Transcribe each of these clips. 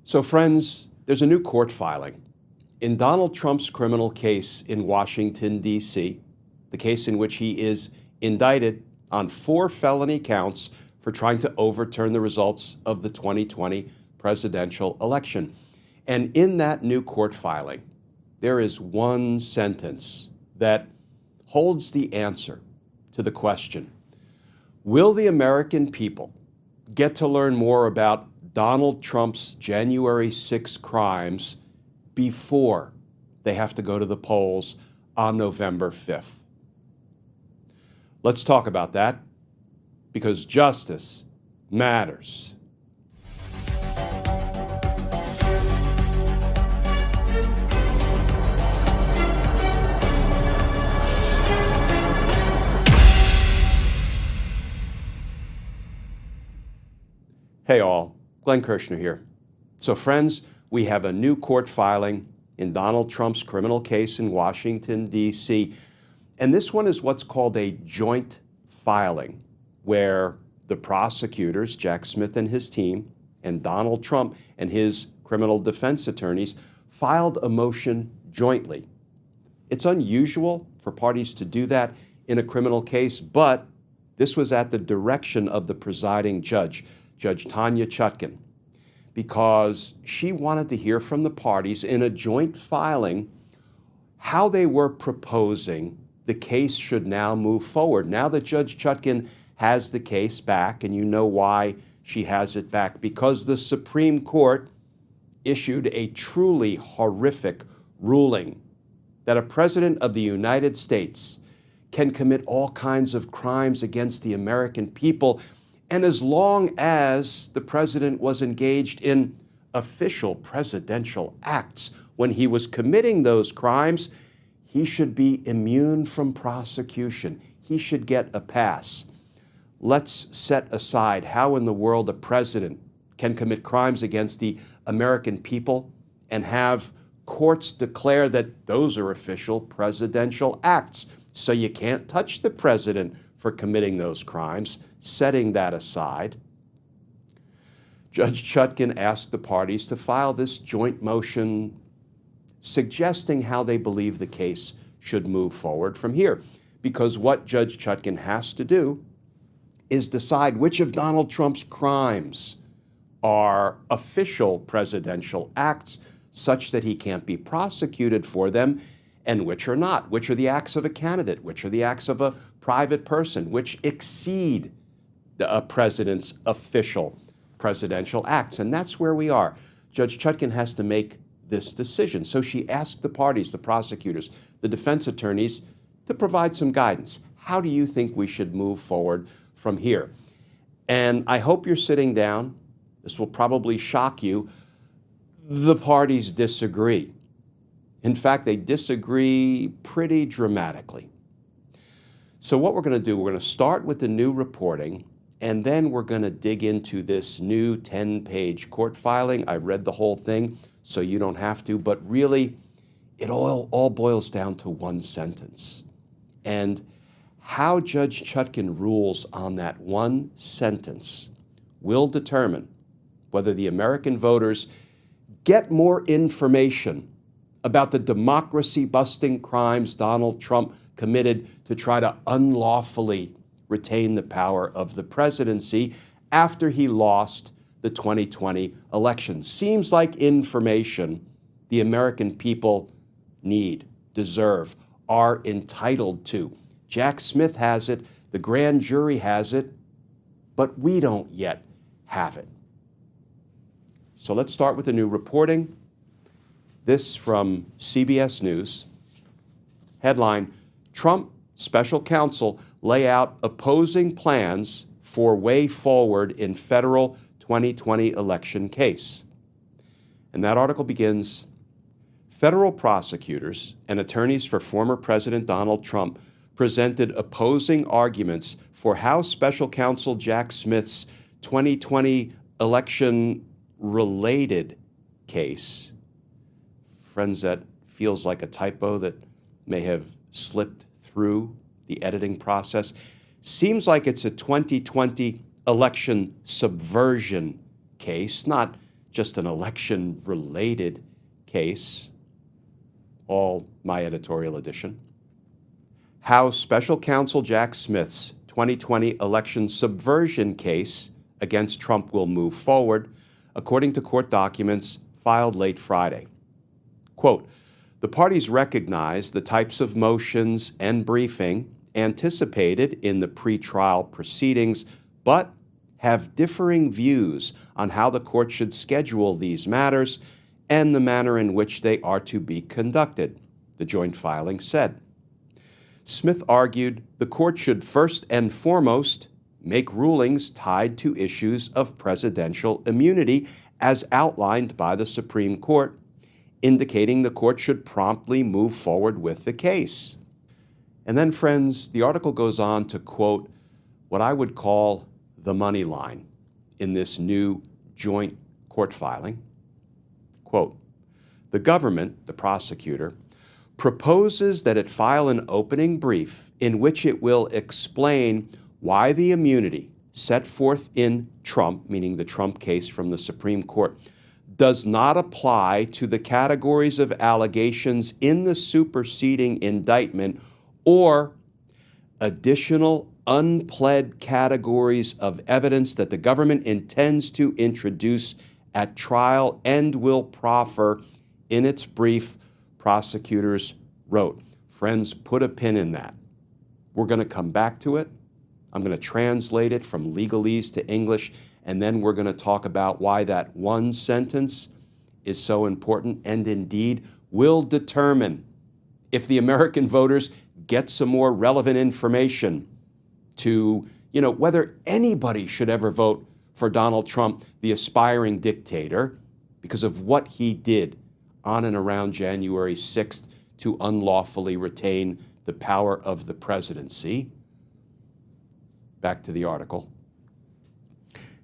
So friends, there's a new court filing. In Donald Trump's criminal case in Washington, D.C., the case in which he is indicted on 4 felony counts for trying to overturn the results of the 2020 presidential election. And in that new court filing, there is one sentence that holds the answer to the question: will the American people get to learn more about Donald Trump's January 6 crimes before they have to go to the polls on November 5th? Let's talk about that, because justice matters. Hey all, Glenn Kirshner here. So friends, we have a new court filing in Donald Trump's criminal case in Washington, D.C. And this one is what's called a joint filing, where the prosecutors, Jack Smith and his team, and Donald Trump and his criminal defense attorneys filed a motion jointly. It's unusual for parties to do that in a criminal case, but this was at the direction of the presiding judge, Judge Tanya Chutkan, because she wanted to hear from the parties in a joint filing how they were proposing the case should now move forward. Now that Judge Chutkan has the case back, and you know why she has it back, because the Supreme Court issued a truly horrific ruling that a president of the United States can commit all kinds of crimes against the American people. And as long as the president was engaged in official presidential acts when he was committing those crimes, he should be immune from prosecution. He should get a pass. Let's set aside how in the world a president can commit crimes against the American people and have courts declare that those are official presidential acts. So you can't touch the president for committing those crimes. Setting that aside, Judge Chutkan asked the parties to file this joint motion suggesting how they believe the case should move forward from here. Because what Judge Chutkan has to do is decide which of Donald Trump's crimes are official presidential acts such that he can't be prosecuted for them, and which are not. Which are the acts of a candidate, which are the acts of a private person, which exceed a president's official presidential acts. And that's where we are. Judge Chutkan has to make this decision. So she asked the parties, the prosecutors, the defense attorneys, to provide some guidance. How do you think we should move forward from here? And I hope you're sitting down. This will probably shock you. The parties disagree. In fact, they disagree pretty dramatically. So what we're going to do, we're going to start with the new reporting, and then we're going to dig into this new 10-page court filing. I read the whole thing, so you don't have to, but really, it all boils down to one sentence. And how Judge Chutkan rules on that one sentence will determine whether the American voters get more information about the democracy-busting crimes Donald Trump committed to try to unlawfully retain the power of the presidency after he lost the 2020 election. Seems like information the American people need, deserve, are entitled to. Jack Smith has it, the grand jury has it, but we don't yet have it. So let's start with the new reporting. This from CBS News. Headline: Trump special counsel lay out opposing plans for way forward in federal 2020 election case. And that article begins, federal prosecutors and attorneys for former President Donald Trump presented opposing arguments for how special counsel Jack Smith's 2020 election-related case, friends, that feels like a typo that may have slipped through the editing process, seems like it's a 2020 election subversion case, not just an election-related case. All my editorial edition. How Special Counsel Jack Smith's 2020 election subversion case against Trump will move forward, according to court documents filed late Friday. Quote, the parties recognize the types of motions and briefing anticipated in the pretrial proceedings, but have differing views on how the court should schedule these matters and the manner in which they are to be conducted, the joint filing said. Smith argued the court should first and foremost make rulings tied to issues of presidential immunity as outlined by the Supreme Court, indicating the court should promptly move forward with the case. And then, friends, the article goes on to quote what I would call the money line in this new joint court filing. Quote, the government, the prosecutor, proposes that it file an opening brief in which it will explain why the immunity set forth in Trump, meaning the Trump case from the Supreme Court, does not apply to the categories of allegations in the superseding indictment or additional unpled categories of evidence that the government intends to introduce at trial and will proffer in its brief, prosecutors wrote. Friends, put a pin in that. We're going to come back to it. I'm going to translate it from legalese to English, and then we're going to talk about why that one sentence is so important and indeed will determine if the American voters get some more relevant information to, whether anybody should ever vote for Donald Trump, the aspiring dictator, because of what he did on and around January 6th to unlawfully retain the power of the presidency. Back to the article.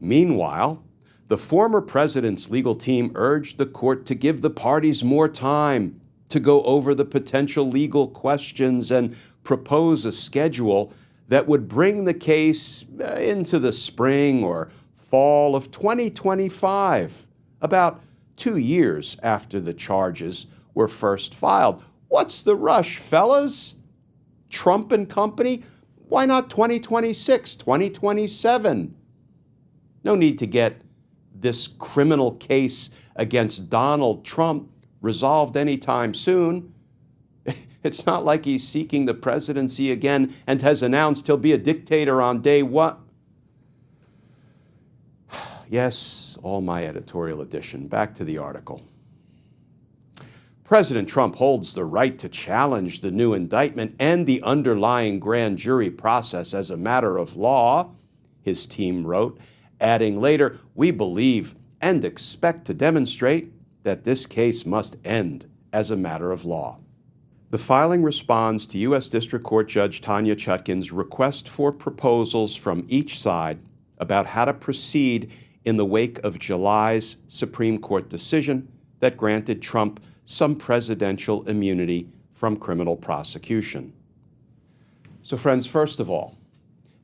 Meanwhile, the former president's legal team urged the court to give the parties more time to go over the potential legal questions and propose a schedule that would bring the case into the spring or fall of 2025, about 2 years after the charges were first filed. What's the rush, fellas? Trump and company? Why not 2026, 2027? No need to get this criminal case against Donald Trump resolved anytime soon. It's not like he's seeking the presidency again and has announced he'll be a dictator on day one. Yes, all my editorial edition. Back to the article. President Trump holds the right to challenge the new indictment and the underlying grand jury process as a matter of law, his team wrote, adding later, we believe and expect to demonstrate that this case must end as a matter of law. The filing responds to U.S. District Court Judge Tanya Chutkan's request for proposals from each side about how to proceed in the wake of July's Supreme Court decision that granted Trump some presidential immunity from criminal prosecution. So friends, first of all,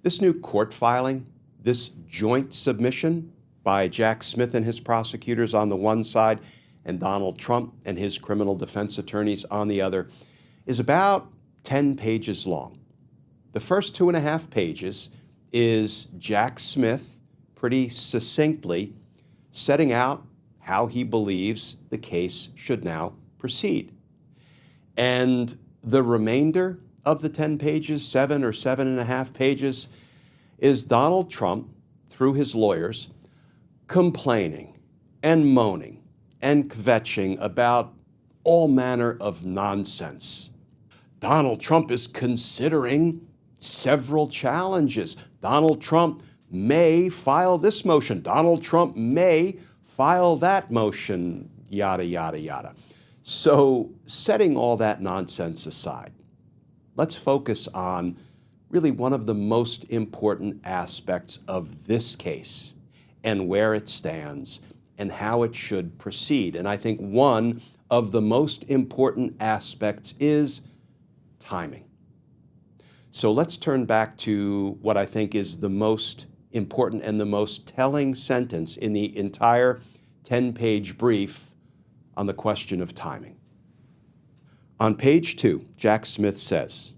this new court filing, this joint submission by Jack Smith and his prosecutors on the one side and Donald Trump and his criminal defense attorneys on the other, is about 10 pages long. The first 2.5 pages is Jack Smith pretty succinctly setting out how he believes the case should now proceed. And the remainder of the 10 pages, 7 or 7.5 pages, is Donald Trump, through his lawyers, complaining and moaning and kvetching about all manner of nonsense. Donald Trump is considering several challenges. Donald Trump may file this motion. Donald Trump may file that motion, yada, yada, yada. So setting all that nonsense aside, let's focus on really one of the most important aspects of this case and where it stands and how it should proceed. And I think one of the most important aspects is timing. So let's turn back to what I think is the most important and the most telling sentence in the entire 10-page brief on the question of timing. On page 2, Jack Smith says,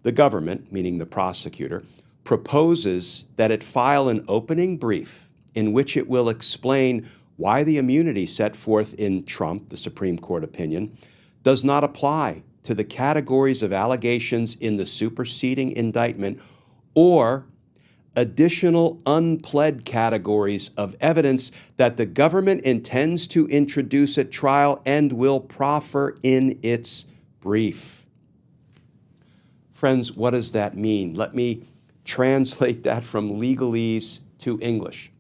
the government, meaning the prosecutor, proposes that it file an opening brief in which it will explain why the immunity set forth in Trump, the Supreme Court opinion, does not apply to the categories of allegations in the superseding indictment or additional unpled categories of evidence that the government intends to introduce at trial and will proffer in its brief. Friends, what does that mean? Let me translate that from legalese to English.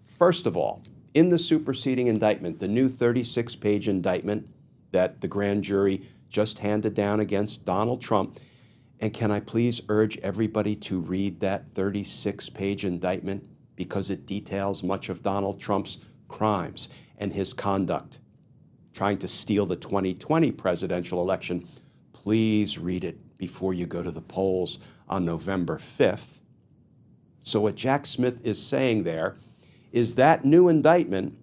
First of all, in the superseding indictment, the new 36-page indictment that the grand jury just handed down against Donald Trump, and can I please urge everybody to read that 36-page indictment because it details much of Donald Trump's crimes and his conduct trying to steal the 2020 presidential election. Please read it before you go to the polls on November 5th. So what Jack Smith is saying there is that new indictment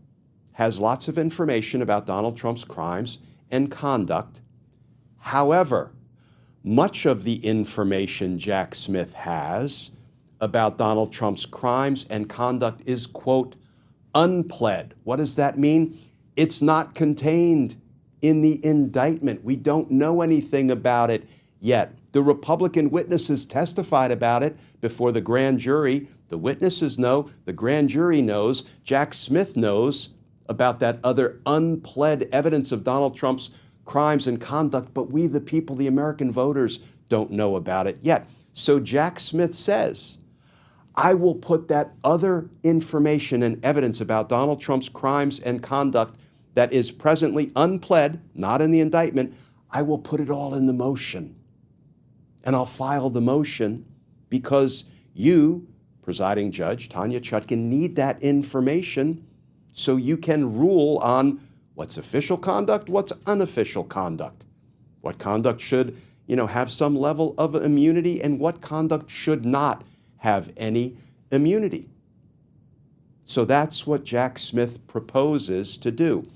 has lots of information about Donald Trump's crimes and conduct. However, much of the information Jack Smith has about Donald Trump's crimes and conduct is, quote, unpled. What does that mean? It's not contained in the indictment. We don't know anything about it yet. The Republican witnesses testified about it before the grand jury. The witnesses know, the grand jury knows, Jack Smith knows about that other unpled evidence of Donald Trump's crimes and conduct, but we, the people, the American voters, don't know about it yet. So Jack Smith says, I will put that other information and evidence about Donald Trump's crimes and conduct that is presently unpled, not in the indictment, I will put it all in the motion. And I'll file the motion because you, presiding judge, Tanya Chutkan, need that information so you can rule on what's official conduct, what's unofficial conduct, what conduct should, have some level of immunity, and what conduct should not have any immunity. So that's what Jack Smith proposes to do.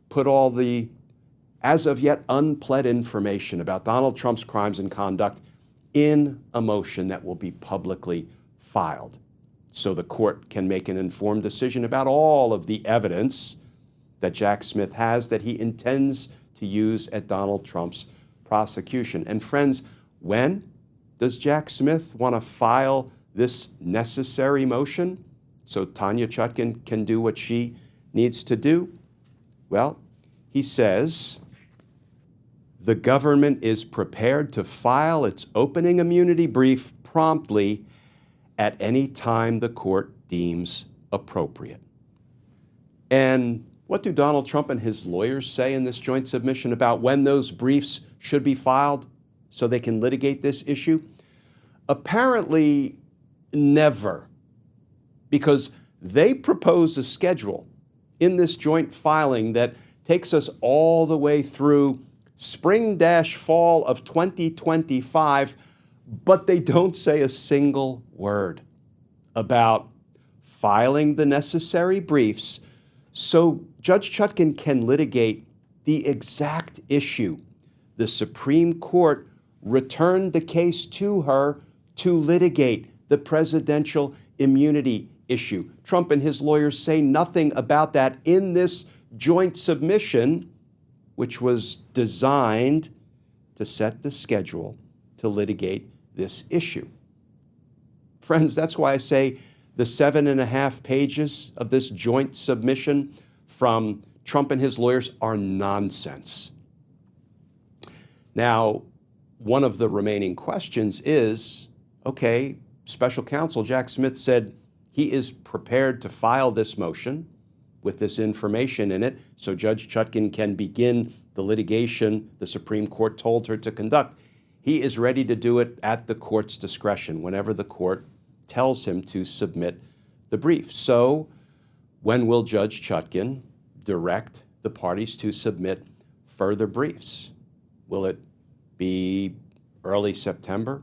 Put all the, as of yet, unpled information about Donald Trump's crimes and conduct in a motion that will be publicly filed, so the court can make an informed decision about all of the evidence that Jack Smith has that he intends to use at Donald Trump's prosecution. And friends, when does Jack Smith want to file this necessary motion so Tanya Chutkan can do what she needs to do? Well, he says, the government is prepared to file its opening immunity brief promptly at any time the court deems appropriate. And what do Donald Trump and his lawyers say in this joint submission about when those briefs should be filed so they can litigate this issue? Apparently, never, because they propose a schedule in this joint filing that takes us all the way through spring-fall of 2025, but they don't say a single word about filing the necessary briefs so Judge Chutkan can litigate the exact issue the Supreme Court returned the case to her to litigate, the presidential immunity issue. Trump and his lawyers say nothing about that in this joint submission, which was designed to set the schedule to litigate this issue. Friends, that's why I say the 7.5 pages of this joint submission from Trump and his lawyers are nonsense. Now, one of the remaining questions is, okay, special counsel Jack Smith said he is prepared to file this motion with this information in it so Judge Chutkan can begin the litigation the Supreme Court told her to conduct. He is ready to do it at the court's discretion whenever the court tells him to submit the brief. So when will Judge Chutkan direct the parties to submit further briefs? Will it be early September,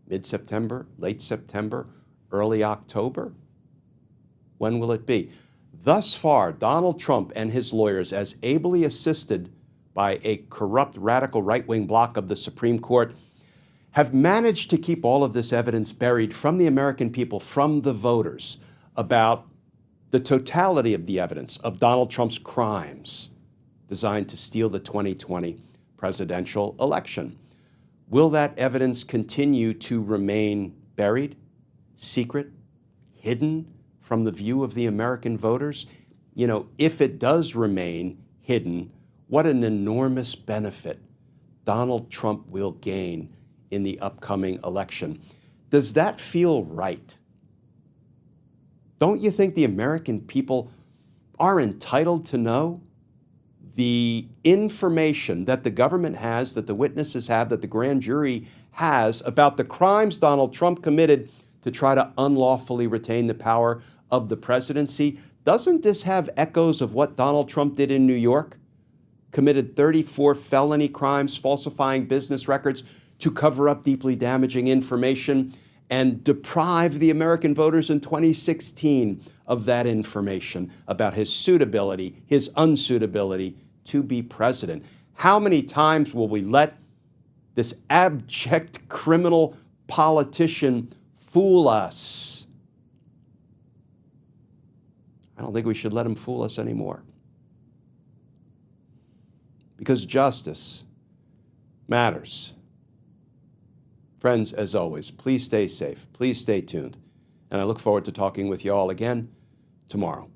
mid-September, late September, early October? When will it be? Thus far, Donald Trump and his lawyers, as ably assisted by a corrupt, radical right-wing bloc of the Supreme Court, have managed to keep all of this evidence buried from the American people, from the voters, about the totality of the evidence of Donald Trump's crimes designed to steal the 2020 presidential election. Will that evidence continue to remain buried, secret, hidden from the view of the American voters? You know, if it does remain hidden, what an enormous benefit Donald Trump will gain in the upcoming election. Does that feel right? Don't you think the American people are entitled to know the information that the government has, that the witnesses have, that the grand jury has about the crimes Donald Trump committed to try to unlawfully retain the power of the presidency? Doesn't this have echoes of what Donald Trump did in New York? Committed 34 felony crimes, falsifying business records to cover up deeply damaging information, and deprive the American voters in 2016 of that information about his suitability, his unsuitability to be president. How many times will we let this abject criminal politician fool us? I don't think we should let him fool us anymore. Because justice matters. Friends, as always, please stay safe. Please stay tuned. And I look forward to talking with you all again tomorrow.